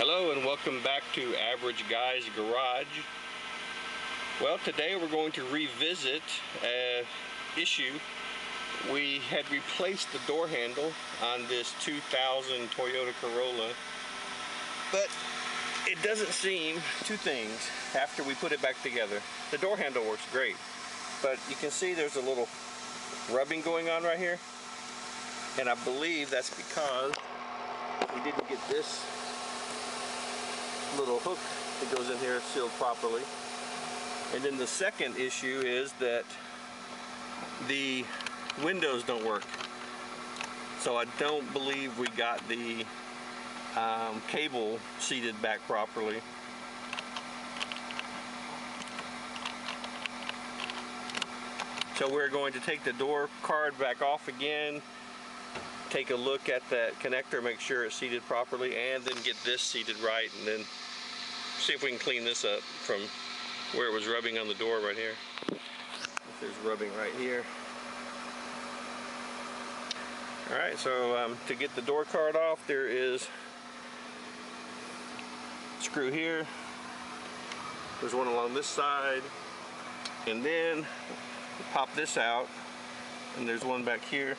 Hello and welcome back to Average Guy's Garage. Well, today we're going to revisit an issue. We had replaced the door handle on this 2000 Toyota Corolla, but it doesn't seem, two things, after we put it back together. The door handle works great, but you can see there's a little rubbing going on right here, and I believe that's because we didn't get this little hook that goes in here sealed properly. And then the second issue is that the windows don't work. So I don't believe we got the cable seated back properly. So we're going to take the door card back off again, take a look at that connector, make sure it's seated properly, and then get this seated right, and then see if we can clean this up from where it was rubbing on the door right here. There's rubbing right here. Alright, so to get the door card off, there is a screw here. There's one along this side. And then pop this out, and there's one back here.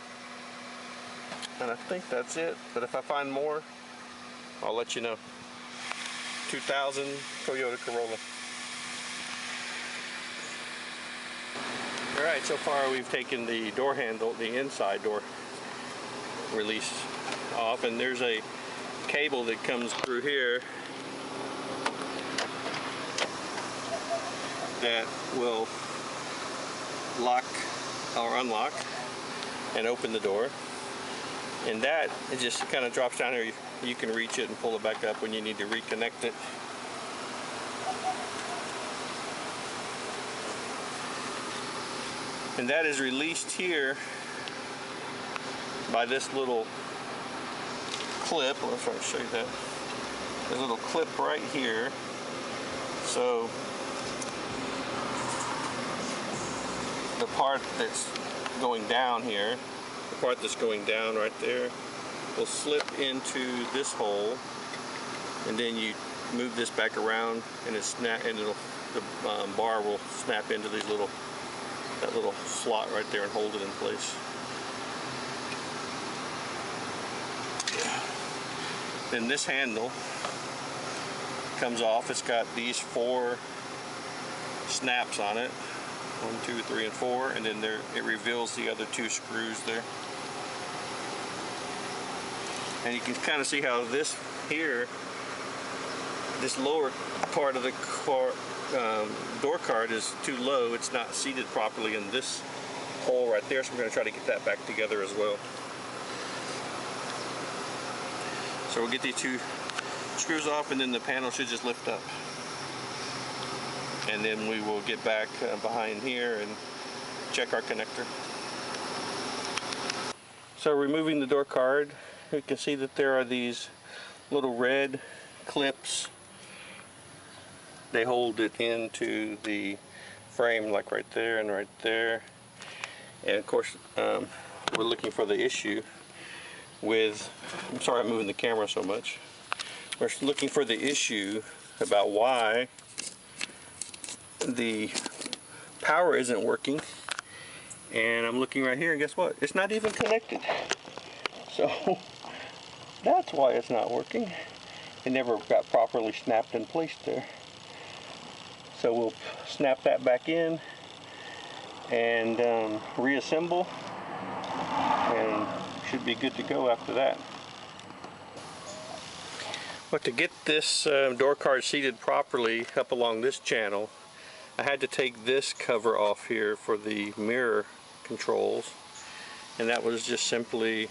And I think that's it, but if I find more, I'll let you know. 2000 Toyota Corolla. Alright, so far we've taken the door handle, the inside door release off, and there's a cable that comes through here that will lock or unlock and open the door. And that, it just kind of drops down here. You can reach it and pull it back up when you need to reconnect it. And that is released here by this little clip. Let's try to show you that. There's a little clip right here. So the part that's going down here, the part that's going down right there, will slip into this hole, and then you move this back around, and the bar will snap into these that little slot right there and hold it in place. Then this handle comes off. It's got these 4 snaps on it. 1, 2, 3, and 4, and then there it reveals the other 2 screws there. And you can kind of see how this here, this lower part of the door card is too low. It's not seated properly in this hole right there, so we're going to try to get that back together as well. So we'll get these 2 screws off, and then the panel should just lift up. And then we will get back behind here and check our connector. So removing the door card, you can see that there are these little red clips. They hold it into the frame, like right there and right there. And of course, we're looking for the issue with, I'm sorry I'm moving the camera so much. We're looking for the issue about why the power isn't working. And I'm looking right here, and guess what? It's not even connected. So that's why it's not working. It never got properly snapped and placed there. So we'll snap that back in and reassemble, and should be good to go after that. But to get this door card seated properly up along this channel, I had to take this cover off here for the mirror controls, and that was just simply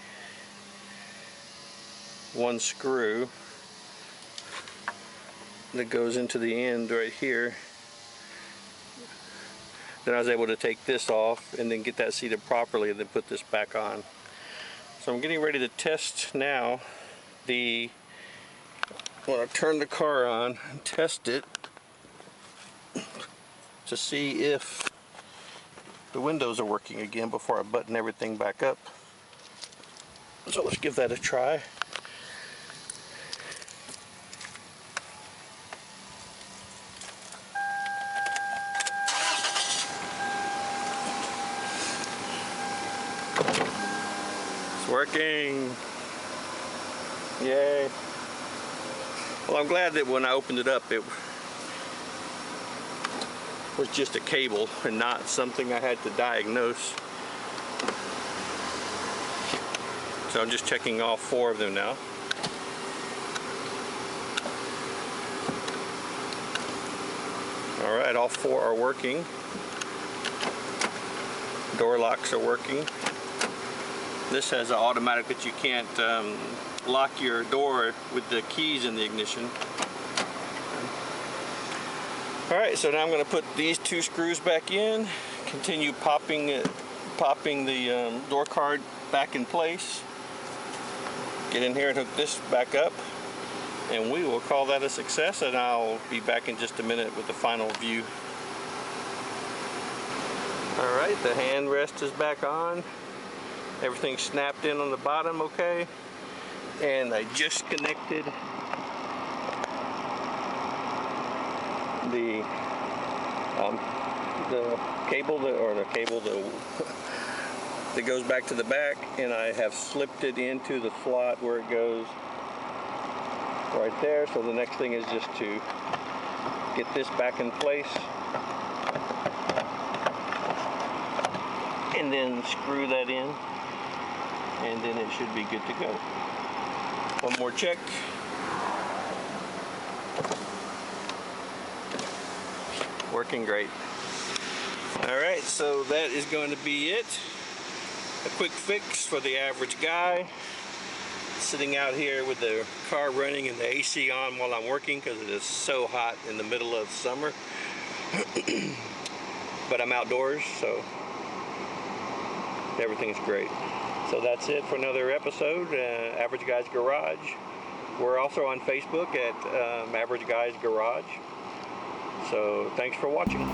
1 screw that goes into the end right here. Then I was able to take this off and then get that seated properly and then put this back on. So I'm getting ready to test now when I turn the car on and test it to see if the windows are working again before I button everything back up. So let's give that a try. working. Yay. Well, I'm glad that when I opened it up, it was just a cable and not something I had to diagnose. So I'm just checking all 4 of them now. All right, all 4 are working. Door locks are working. This has an automatic that you can't lock your door with the keys in the ignition. All right, so now I'm going to put these 2 screws back in, continue popping the door card back in place, get in here and hook this back up, and we will call that a success, and I'll be back in just a minute with the final view. All right, the hand rest is back on. Everything's snapped in on the bottom okay, and I just connected the cable that goes back to the back, and I have slipped it into the slot where it goes right there. So the next thing is just to get this back in place and then screw that in, and then it should be good to go. One more check. Working great. All right, so that is going to be it. A quick fix for the average guy sitting out here with the car running and the AC on while I'm working because it is so hot in the middle of summer. But I'm outdoors, so everything's great. So that's it for another episode, Average Guy's Garage. We're also on Facebook at Average Guy's Garage. So thanks for watching.